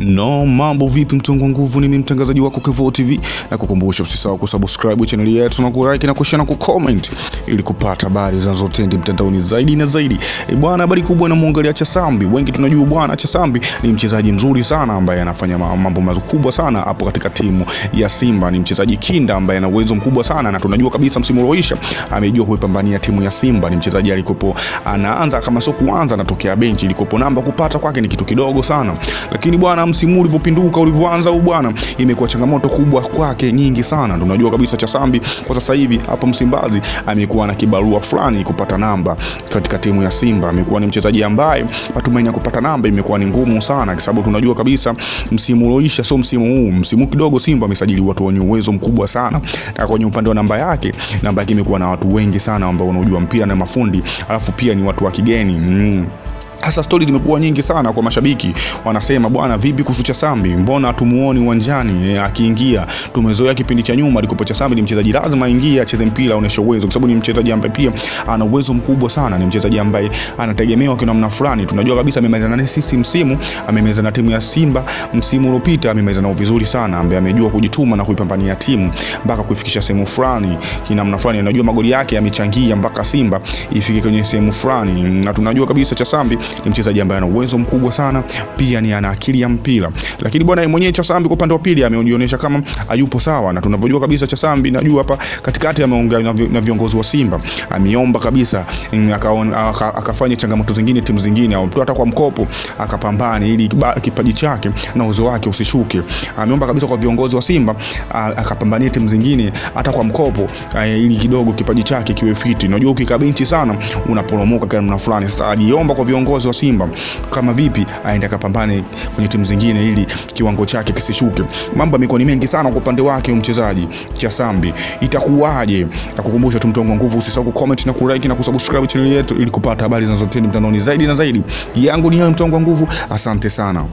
No, mambo vipi mtongo wa nguvu, ni mtangazaji wako Kevoo TV, na kukumbusha usisahau kusubscribe channel yetu na kulike na kushare na kucomment ili kupata habari zinazotendi mtandaoni zaidi na zaidi. Bwana, habari kubwa na muangalia Chasambi. Wengi tunajua bwana Chasambi ni mchezaji mzuri sana ambaye anafanya mambo makubwa sana hapo katika timu ya Simba. Ni mchezaji kinda ambaye ana uwezo mkubwa sana, na tunajua kabisa msimu ulioisha amejua kuipambania timu ya Simba. Ni mchezaji alikopo anaanza kama sio kuanza, anatokea benchi, ilikopo namba kupata kwake ni kitu kidogo sana, lakini bwana msimu ulivyopinduka ulivyoanza bwana imekuwa changamoto kubwa kwake nyingi sana. Tunajua kabisa Chasambi kwa sasa hivi hapa Msimbazi amekuwa na kibarua fulani kupata namba katika timu ya Simba. Amekuwa ni mchezaji ambaye matumaini ya kupata namba imekuwa ni ngumu sana, kwa sababu tunajua kabisa msimu ulioisha sio msimu huu, msimu kidogo Simba amesajili watu wenye uwezo mkubwa sana, na kwenye upande wa namba yake imekuwa na watu wengi sana ambao wanajua mpira na mafundi, alafu pia ni watu wa kigeni. Hasa stories zimekuwa nyingi sana kwa mashabiki, wanasema bwana vipi kuhusu Chasambi, mbona tumuoni uwanjani akiingia? Tumezoea kipindi cha nyuma alikopo Chasambi ni mchezaji lazima aingie acheze mpira aoneshe uwezo, kwa sababu ni mchezaji ambaye pia ana uwezo mkubwa sana, ni mchezaji ambaye anategemewa kwa namna fulani. Tunajua kabisa amemaliza na sisi msimu, amemaliza na timu ya Simba msimu uliopita, amemaliza nao vizuri sana, ambaye amejua kujituma na kuipambania timu mpaka kuifikisha sehemu fulani kwa namna fulani. Unajua magoli yake yamechangia mpaka Simba ifike kwenye sehemu fulani, na tunajua kabisa Chasambi ni mchezaji ambaye ana uwezo mkubwa sana, pia ni ana akili ya mpira. Lakini bwana yeye mwenyewe Chasambi kwa upande wa pili ameonyesha kama hayupo sawa, na tunavyojua kabisa Chasambi najua hapa katikati ameongea na viongozi wa Simba, ameomba kabisa akafanya changamoto zingine timu zingine, au hata kwa mkopo akapambane ili kipaji chake na uwezo wake usishuke. Ameomba kabisa kwa viongozi wa Simba akapambanie timu zingine hata kwa mkopo ili kidogo kipaji chake kiwe fiti. Unajua ukikabenchi sana unaporomoka kwa namna fulani. Sasa aliomba kwa viongozi wa Simba kama vipi aende akapambane kwenye timu zingine ili kiwango chake kisishuke. Mambo yamekuwa ni mengi sana kwa upande wake mchezaji Chasambi, itakuwaje? Na kukumbusha tu mtongo wa nguvu, usisahau kucomment na kulike na kusubscribe channel yetu ili kupata habari zinazotendi mtandaoni zaidi na zaidi. Yangu ni mtongo wa nguvu, asante sana.